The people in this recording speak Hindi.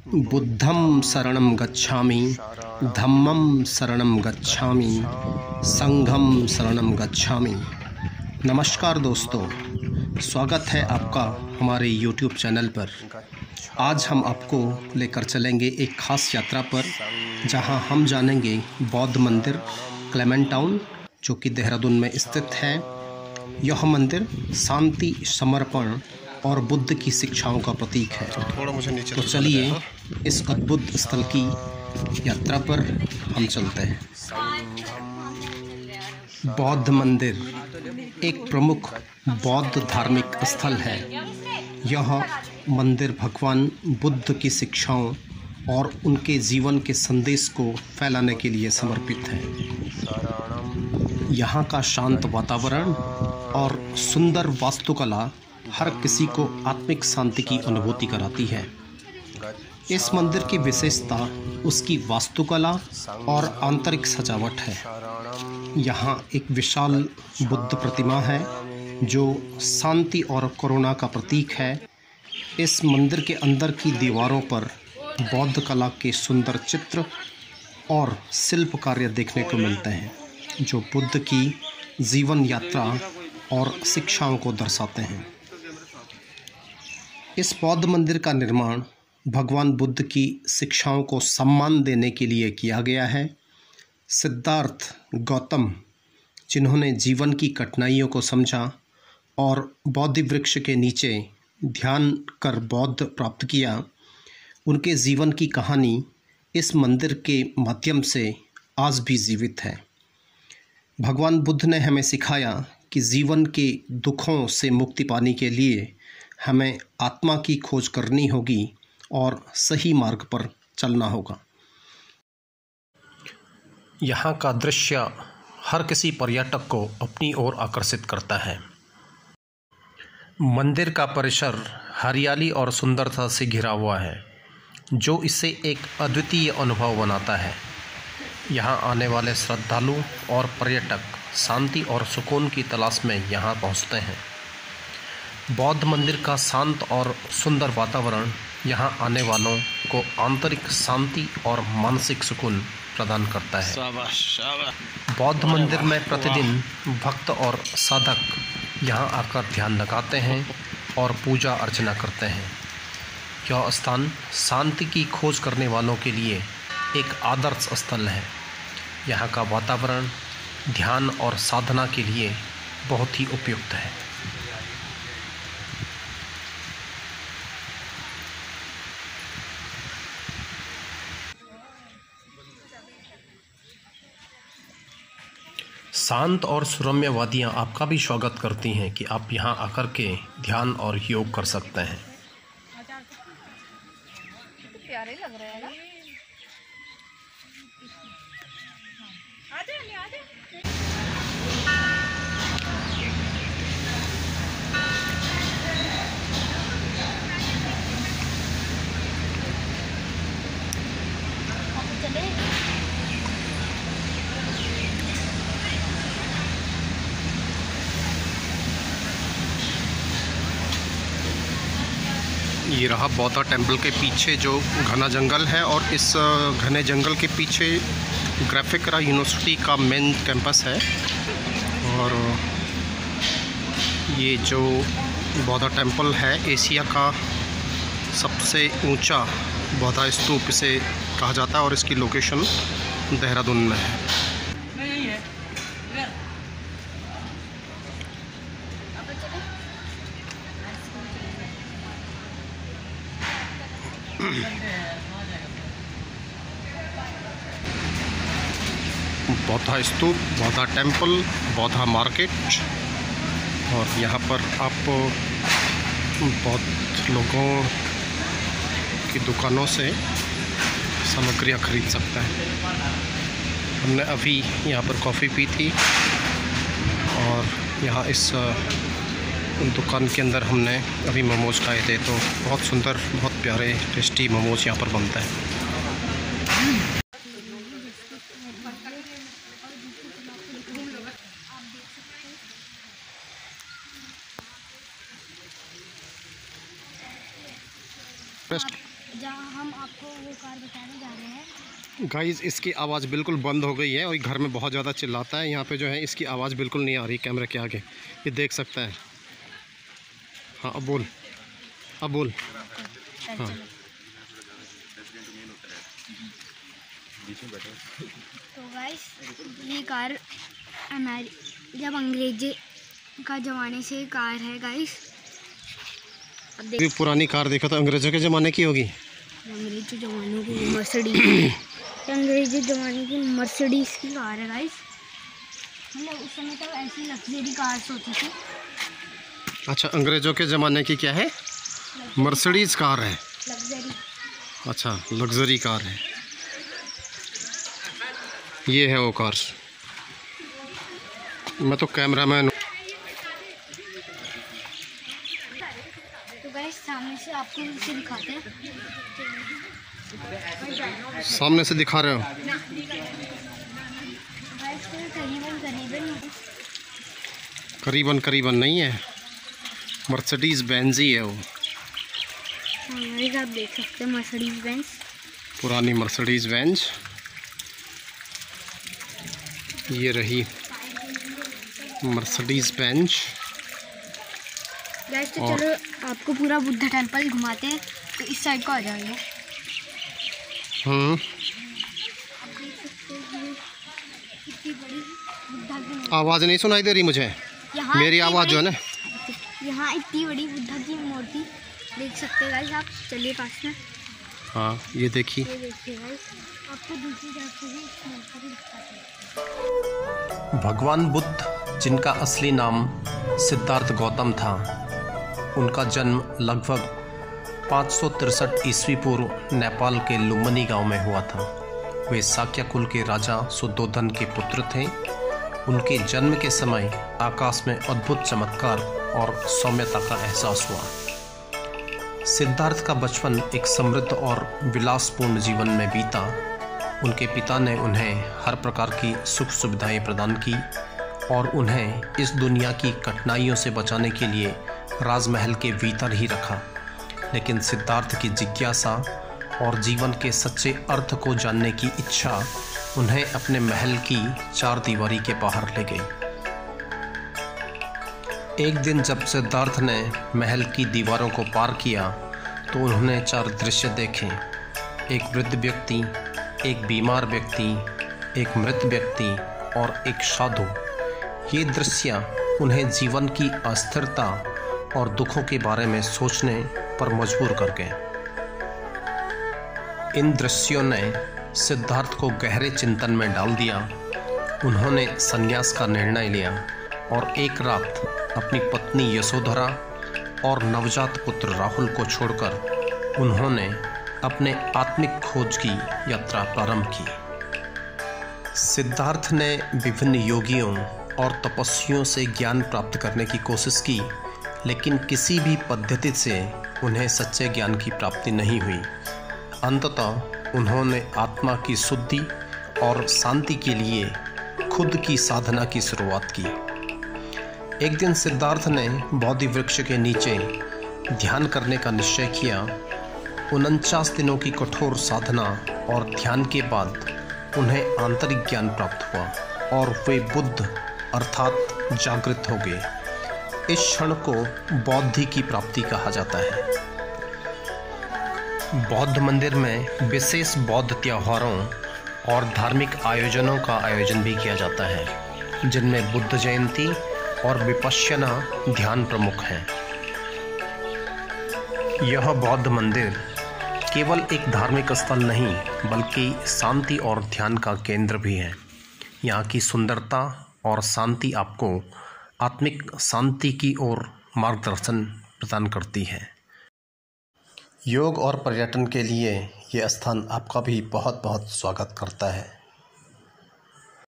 बुद्धं शरणं गच्छामि, धम्मं शरणं गच्छामि, संघं शरणं गच्छामि। नमस्कार दोस्तों, स्वागत है आपका हमारे YouTube चैनल पर। आज हम आपको लेकर चलेंगे एक ख़ास यात्रा पर, जहां हम जानेंगे बौद्ध मंदिर क्लेमेंट टाउन, जो कि देहरादून में स्थित है। यह मंदिर शांति, समर्पण और बुद्ध की शिक्षाओं का प्रतीक है। तो चलिए इस अद्भुत स्थल की यात्रा पर हम चलते हैं। बौद्ध मंदिर एक प्रमुख बौद्ध धार्मिक स्थल है। यह मंदिर भगवान बुद्ध की शिक्षाओं और उनके जीवन के संदेश को फैलाने के लिए समर्पित है। यहाँ का शांत वातावरण और सुंदर वास्तुकला हर किसी को आत्मिक शांति की अनुभूति कराती है। इस मंदिर की विशेषता उसकी वास्तुकला और आंतरिक सजावट है। यहाँ एक विशाल बुद्ध प्रतिमा है जो शांति और करुणा का प्रतीक है। इस मंदिर के अंदर की दीवारों पर बौद्ध कला के सुंदर चित्र और शिल्प कार्य देखने को मिलते हैं, जो बुद्ध की जीवन यात्रा और शिक्षाओं को दर्शाते हैं। इस बौद्ध मंदिर का निर्माण भगवान बुद्ध की शिक्षाओं को सम्मान देने के लिए किया गया है। सिद्धार्थ गौतम, जिन्होंने जीवन की कठिनाइयों को समझा और बोधि वृक्ष के नीचे ध्यान कर बौद्ध प्राप्त किया, उनके जीवन की कहानी इस मंदिर के माध्यम से आज भी जीवित है। भगवान बुद्ध ने हमें सिखाया कि जीवन के दुखों से मुक्ति पाने के लिए हमें आत्मा की खोज करनी होगी और सही मार्ग पर चलना होगा। यहाँ का दृश्य हर किसी पर्यटक को अपनी ओर आकर्षित करता है। मंदिर का परिसर हरियाली और सुंदरता से घिरा हुआ है, जो इसे एक अद्वितीय अनुभव बनाता है। यहाँ आने वाले श्रद्धालु और पर्यटक शांति और सुकून की तलाश में यहाँ पहुँचते हैं। बौद्ध मंदिर का शांत और सुंदर वातावरण यहाँ आने वालों को आंतरिक शांति और मानसिक सुकून प्रदान करता है। बौद्ध मंदिर में प्रतिदिन भक्त और साधक यहाँ आकर ध्यान लगाते हैं और पूजा अर्चना करते हैं। यह स्थान शांति की खोज करने वालों के लिए एक आदर्श स्थल है। यहाँ का वातावरण ध्यान और साधना के लिए बहुत ही उपयुक्त है। शांत और सुरम्य वादियाँ आपका भी स्वागत करती हैं कि आप यहाँ आकर के ध्यान और योग कर सकते हैं। प्यारे लग रहे हैं ना। ये रहा बौद्धा टेम्पल के पीछे जो घना जंगल है, और इस घने जंगल के पीछे ग्राफिकरा यूनिवर्सिटी का मेन कैंपस है। और ये जो बौद्धा टेम्पल है, एशिया का सबसे ऊंचा बौद्धा स्तूप इसे कहा जाता है, और इसकी लोकेशन देहरादून में है। बौद्धा स्तूप, बौद्धा टेम्पल, बौद्धा मार्केट, और यहाँ पर आप बौद्ध लोगों की दुकानों से सामग्रियाँ खरीद सकते हैं। हमने अभी यहाँ पर कॉफ़ी पी थी, और यहाँ इस दुकान के अंदर हमने अभी मोमोज़ खाए थे। तो बहुत सुंदर, बहुत प्यारे टेस्टी मोमोज़ यहाँ पर बनते हैं। जहाँ हम आपको वो कार बताने जा रहे हैं। गाइस इसकी आवाज़ बिल्कुल बंद हो गई है और घर में बहुत ज़्यादा चिल्लाता है। यहाँ पे जो है इसकी आवाज़ बिल्कुल नहीं आ रही कैमरे के आगे, ये देख सकता है। हाँ अब बोल, अब बोल। हाँ तो गाइस ये कार जब अंग्रेजी का ज़माने से कार है गाइस। अब ये पुरानी कार देखा तो अंग्रेज़ों के ज़माने की होगी। अंग्रेजी ज़माने की मर्सिडीज अंग्रेजी ज़माने की मर्सिडीज़ की कार है गाइस। मतलब उस समय तक ऐसी लग्जरी कार्स होती थी। अच्छा अंग्रेज़ों के ज़माने की क्या है? मर्सिडीज़ कार है। लग्जरी। अच्छा लग्जरी कार है। ये है वो कार। मैं तो कैमरामैन। तो गाइस सामने से आपको इसे दिखाते हैं। सामने से दिखा रहे हो? गाइस करीबन करीबन नहीं है, मर्सिडीज़ बेंज ही है वो। गाइस आप देख सकते हैं मर्सिडीज़ बेंज, पुरानी मर्सिडीज़ बेंज। ये रही मर्सिडीज़ बेंज। गाइस तो चलो आपको पूरा बुद्धा टेम्पल घुमाते हैं। तो इस साइड को आ जाएंगे। कितनी बड़ी बुद्धा की मूर्ति। आवाज़ नहीं सुनाई दे रही मुझे? मेरी आवाज़ जो है ना, यहाँ इतनी बड़ी बुद्धा की मूर्ति देख सकते हैं गाइस आप। चलिए पास में। हाँ ये देखिए। ये देखिए गाइस, आपको दूसरी तरफ से भी इस मूर्ति को दिखाते हैं। भगवान बुद्ध, जिनका असली नाम सिद्धार्थ गौतम था, उनका जन्म लगभग 563 ईस्वी पूर्व नेपाल के लुम्बिनी गांव में हुआ था। वे साक्य कुल के राजा सुद्धोधन के पुत्र थे। उनके जन्म के समय आकाश में अद्भुत चमत्कार और सौम्यता का एहसास हुआ। सिद्धार्थ का बचपन एक समृद्ध और विलासपूर्ण जीवन में बीता। उनके पिता ने उन्हें हर प्रकार की सुख सुविधाएं प्रदान की और उन्हें इस दुनिया की कठिनाइयों से बचाने के लिए राजमहल के भीतर ही रखा। लेकिन सिद्धार्थ की जिज्ञासा और जीवन के सच्चे अर्थ को जानने की इच्छा उन्हें अपने महल की चार दीवारी के बाहर ले गई। एक दिन जब सिद्धार्थ ने महल की दीवारों को पार किया तो उन्होंने चार दृश्य देखे। एक वृद्ध व्यक्ति, एक बीमार व्यक्ति, एक मृत व्यक्ति और एक साधु। ये दृश्य उन्हें जीवन की अस्थिरता और दुखों के बारे में सोचने पर मजबूर कर गए। इन दृश्यों ने सिद्धार्थ को गहरे चिंतन में डाल दिया। उन्होंने संन्यास का निर्णय लिया और एक रात अपनी पत्नी यशोधरा और नवजात पुत्र राहुल को छोड़कर उन्होंने अपने आत्मिक खोज की यात्रा प्रारंभ की। सिद्धार्थ ने विभिन्न योगियों और तपस्वियों से ज्ञान प्राप्त करने की कोशिश की, लेकिन किसी भी पद्धति से उन्हें सच्चे ज्ञान की प्राप्ति नहीं हुई। अंततः उन्होंने आत्मा की शुद्धि और शांति के लिए खुद की साधना की शुरुआत की। एक दिन सिद्धार्थ ने बोधि वृक्ष के नीचे ध्यान करने का निश्चय किया। 49 दिनों की कठोर साधना और ध्यान के बाद उन्हें आंतरिक ज्ञान प्राप्त हुआ और वे बुद्ध अर्थात जागृत हो गए। इस क्षण को बौद्धि की प्राप्ति कहा जाता है। बौद्ध मंदिर में विशेष बौद्ध त्योहारों और धार्मिक आयोजनों का आयोजन भी किया जाता है, जिनमें बुद्ध जयंती और विपश्यना ध्यान प्रमुख हैं। यह बौद्ध मंदिर केवल एक धार्मिक स्थल नहीं बल्कि शांति और ध्यान का केंद्र भी है। यहाँ की सुंदरता और शांति आपको आत्मिक शांति की ओर मार्गदर्शन प्रदान करती है। योग और पर्यटन के लिए ये स्थान आपका भी बहुत बहुत स्वागत करता है।